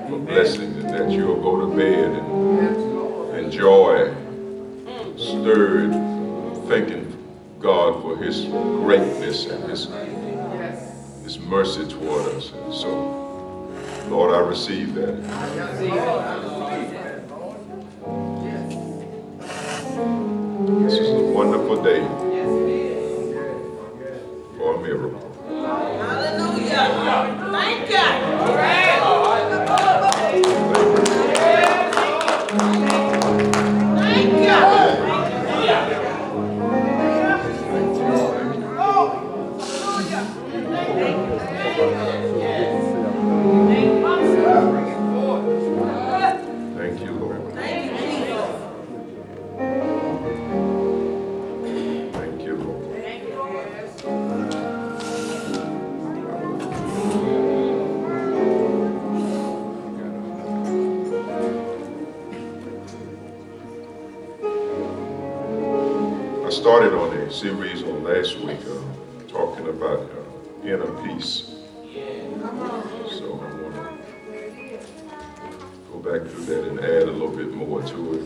for blessings, and that you'll go to bed and enjoy, stirred, thanking God for his greatness and his mercy toward us. And so, Lord, I receive that. This is a wonderful day for a miracle. Hallelujah. Thank you. Thank you, Lord. Thank you, Lord. I started on a series on last week talking about inner peace. So I want to go back through that and add a little bit more to it.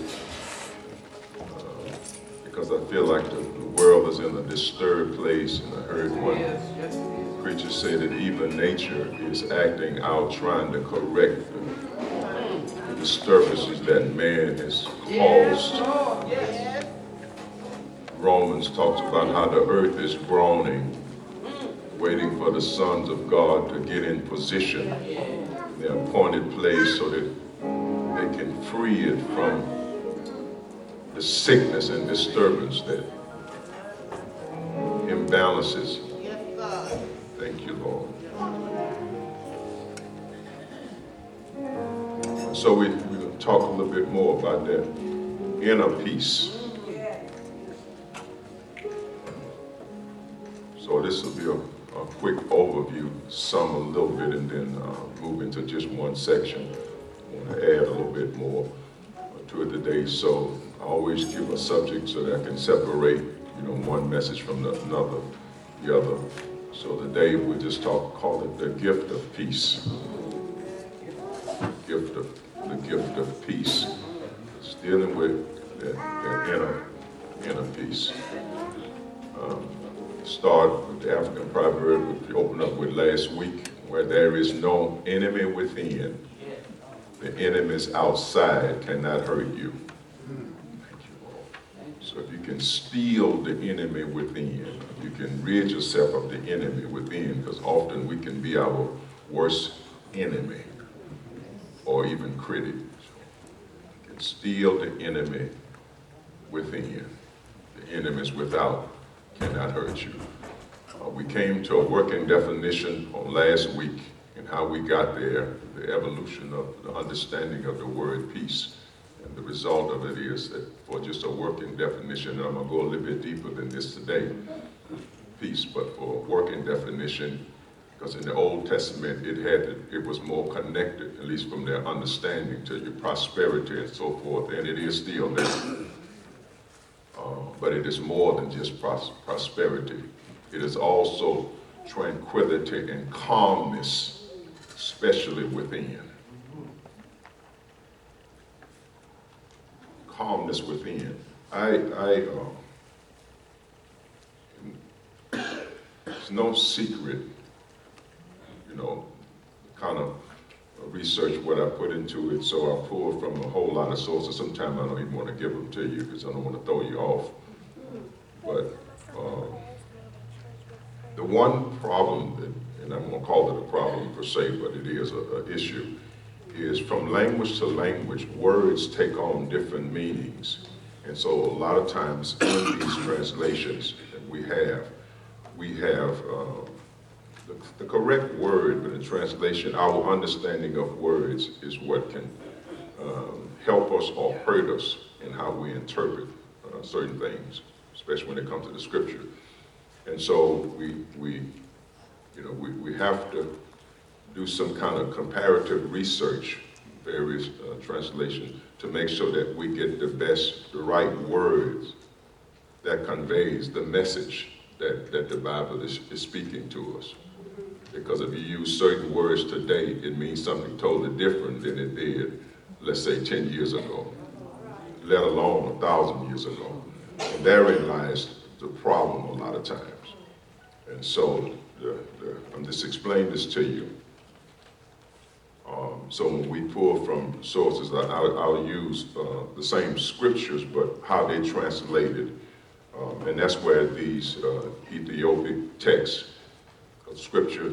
Because I feel like the world is in a disturbed place, and I heard one preacher say that even nature is acting out, trying to correct the disturbances that man has caused. Romans talks about how the earth is groaning, waiting for the sons of God to get in position in their appointed place so that they can free it from the sickness and disturbance that imbalances. Thank you, Lord. So we're going to talk a little bit more about that inner peace. So this will be a quick overview, sum a little bit, and then move into just one section. I want to add a little bit more to it today. So I always give a subject so that I can separate, one message from the other. So today we just call it the gift of peace. The gift of peace. It's dealing with that inner peace. Start with the African proverb which we opened up with last week, where there is no enemy within. The enemies outside cannot hurt you. Thank you, Lord. So if you can steal the enemy within, you can rid yourself of the enemy within, because often we can be our worst enemy or even critic. You can steal the enemy within. The enemies without cannot hurt you. We came to a working definition on last week and how we got there, the evolution of the understanding of the word peace. And the result of it is that for just a working definition, and I'm going to go a little bit deeper than this today, peace, but for a working definition, because in the Old Testament it was more connected, at least from their understanding, to your prosperity and so forth, and it is still there. But it is more than just prosperity. It is also tranquility and calmness, especially within. Calmness within. It's no secret, kind of research what I put into it, so I pull from a whole lot of sources. Sometimes I don't even want to give them to you because I don't want to throw you off. But the one problem, and I'm going to call it a problem per se, but it is an issue, is from language to language, words take on different meanings. And so a lot of times in these translations that we have the correct word, but in translation, our understanding of words is what can help us or hurt us in how we interpret certain things, especially when it comes to the scripture. And so we have to do some kind of comparative research, various translations, to make sure that we get the right words that conveys the message that the Bible is speaking to us. Because if you use certain words today, it means something totally different than it did, let's say, 10 years ago, let alone 1,000 years ago. And therein lies the problem a lot of times. And so I'm just explaining this to you. So when we pull from sources, I'll use the same scriptures, but how they translated. And that's where these Ethiopic texts of scripture,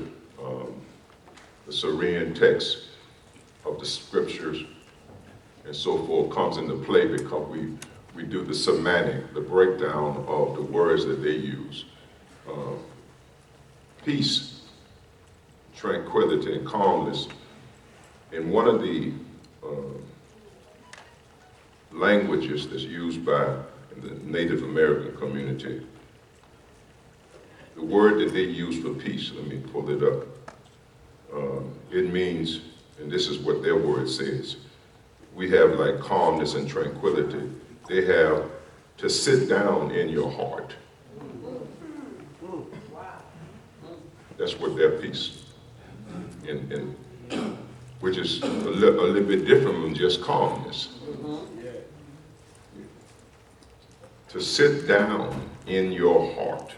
the Syrian text of the scriptures, and so forth comes into play, because we do the semantic, the breakdown of the words that they use. Peace, tranquility, and calmness. In one of the languages that's used by the Native American community, the word that they use for peace, let me pull it up. It means, and this is what their word says, we have like calmness and tranquility. They have to sit down in your heart. That's what their peace, and which is a little bit different than just calmness. To sit down in your heart.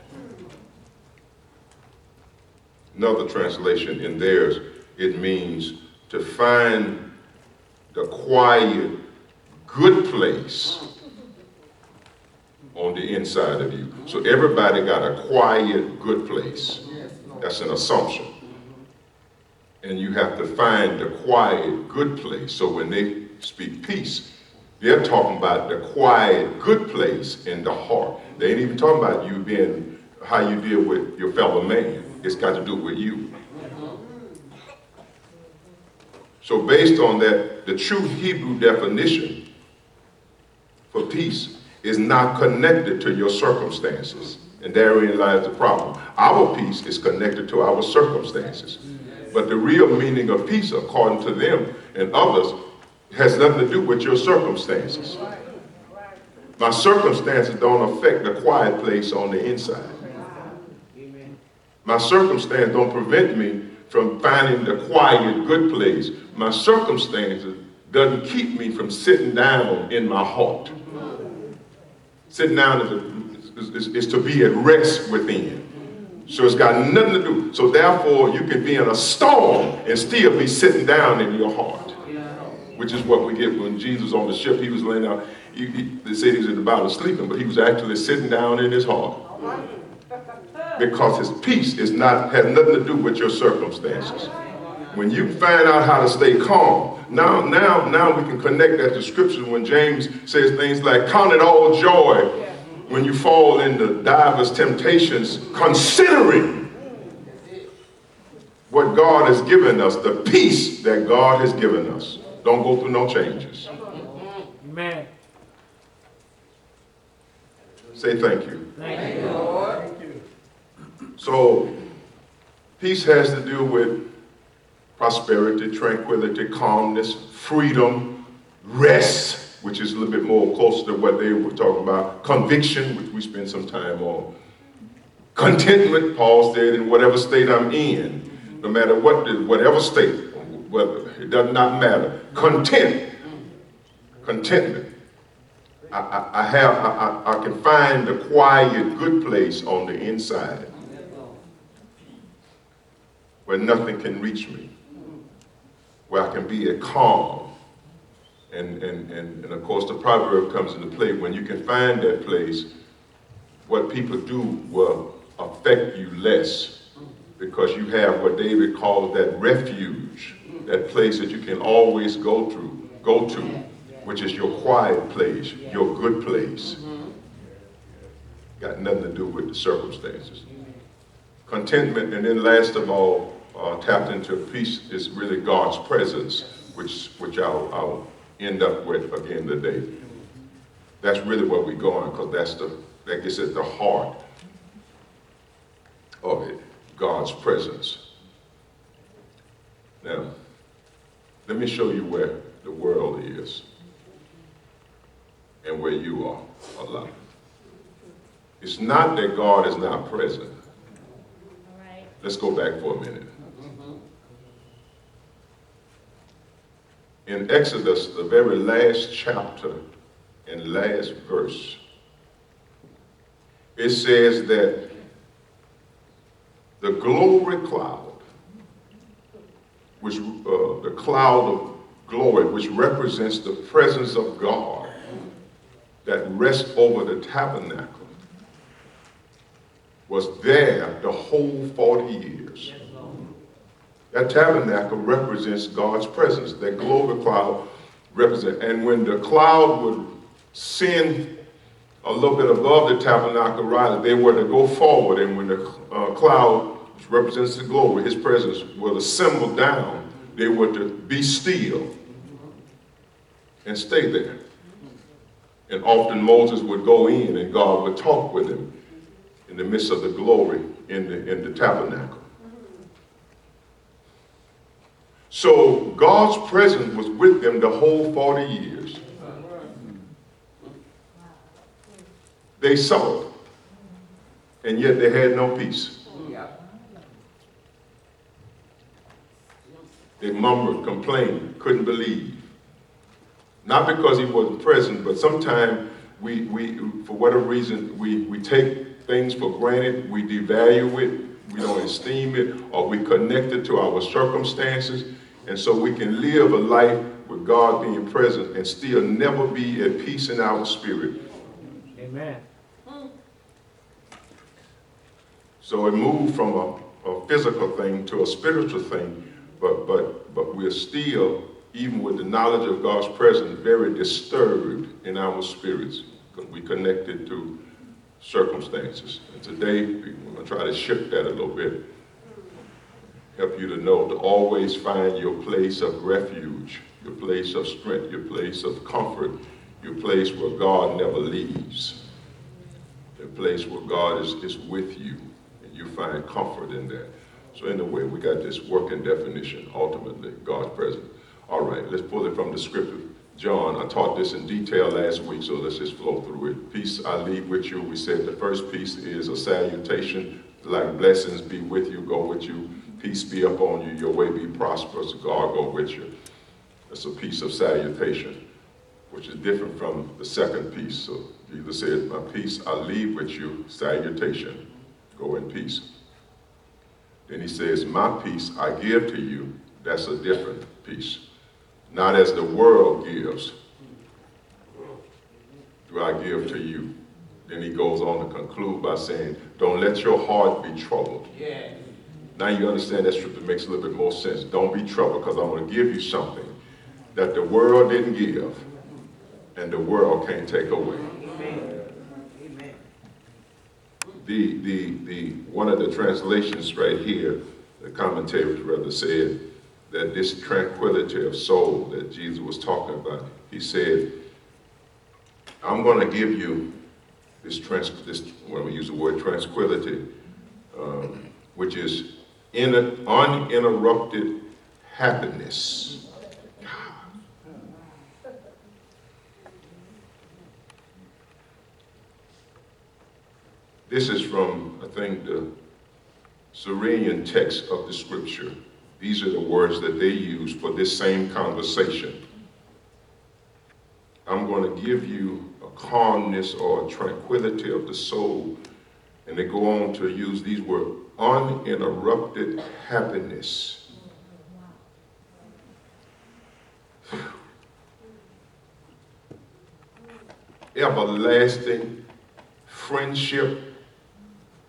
Another translation in theirs, it means to find the quiet, good place on the inside of you. So everybody got a quiet, good place. That's an assumption. And you have to find the quiet, good place. So when they speak peace, they're talking about the quiet, good place in the heart. They ain't even talking about you being, how you deal with your fellow man. It's got to do with you. So based on that, the true Hebrew definition for peace is not connected to your circumstances. And therein lies the problem. Our peace is connected to our circumstances. But the real meaning of peace, according to them and others, has nothing to do with your circumstances. My circumstances don't affect the quiet place on the inside. My circumstance don't prevent me from finding the quiet, good place. My circumstances doesn't keep me from sitting down in my heart. Sitting down is to be at rest within. So it's got nothing to do. So therefore, you can be in a storm and still be sitting down in your heart. Which is what we get when Jesus on the ship, he was laying out. They said he was in the Bible sleeping, but he was actually sitting down in his heart. Because his peace has nothing to do with your circumstances. When you find out how to stay calm, now we can connect that to scripture when James says things like, count it all joy when you fall into diverse temptations, considering what God has given us, the peace that God has given us. Don't go through no changes. Amen. Say thank you. Thank you, Lord. So, peace has to do with prosperity, tranquility, calmness, freedom, rest, which is a little bit more close to what they were talking about, conviction, which we spend some time on, contentment, Paul said, in whatever state I'm in, no matter whatever state, whether it does not matter. Contentment. I can find the quiet, good place on the inside where nothing can reach me, where I can be at calm. And of course the proverb comes into play. When you can find that place, what people do will affect you less, because you have what David calls that refuge, that place that you can always go to, which is your quiet place, your good place. Got nothing to do with the circumstances. Contentment, and then last of all, tapped into peace, is really God's presence, which I'll end up with again today. That's really where we're going, because that gets at the heart of it, God's presence. Now, let me show you where the world is and where you are alive. It's not that God is not present. All right. Let's go back for a minute. in Exodus, the very last chapter and last verse, it says that the glory cloud, which the cloud of glory, which represents the presence of God that rests over the tabernacle, was there the whole 40 years. That tabernacle represents God's presence. That glory cloud represents, and when the cloud would send a little bit above the tabernacle, right, they were to go forward, and when the cloud, which represents the glory, his presence, will assemble down, they were to be still and stay there. And often Moses would go in and God would talk with him in the midst of the glory in the tabernacle. So God's presence was with them the whole 40 years. They saw it, and yet they had no peace. They murmured, complained, couldn't believe. Not because he wasn't present, but sometimes we for whatever reason, we take things for granted, we devalue it, we don't esteem it, or we connect it to our circumstances, and so we can live a life with God being present and still never be at peace in our spirit. Amen. So it moved from a physical thing to a spiritual thing, but we're still, even with the knowledge of God's presence, very disturbed in our spirits because we connected to circumstances. And today, we're going to try to shift that a little bit. Help you to know to always find your place of refuge, your place of strength, your place of comfort, your place where God never leaves, the place where God is with you, and you find comfort in that. So anyway, we got this working definition, ultimately, God's presence. All right, let's pull it from the scripture. John, I taught this in detail last week, so let's just flow through it. Peace I leave with you. We said the first piece is a salutation, like blessings be with you, go with you. Peace be upon you, your way be prosperous, God go with you. That's a piece of salutation, which is different from the second piece. So Jesus said, my peace I leave with you, salutation, go in peace. Then he says, my peace I give to you. That's a different peace. Not as the world gives, do I give to you. Then he goes on to conclude by saying, don't let your heart be troubled. Yeah. Now you understand that scripture makes a little bit more sense. Don't be troubled, because I'm going to give you something that the world didn't give and the world can't take away. Amen. One of the translations right here, the commentators rather said that this tranquility of soul that Jesus was talking about, he said, I'm going to give you this when we use the word tranquility, which is uninterrupted happiness. This is from, I think, the Syrian text of the scripture. These are the words that they use for this same conversation. I'm going to give you a calmness or a tranquility of the soul. And they go on to use these words, uninterrupted happiness. Everlasting friendship,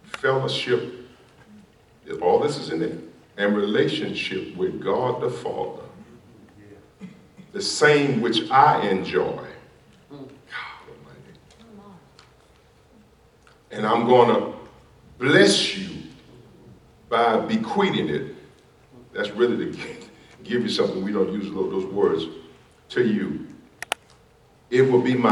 fellowship, all this is in it, and relationship with God the Father, the same which I enjoy. God Almighty. And I'm going to bless you by bequeathing it. That's really to give you something. We don't use those words to you. It will be my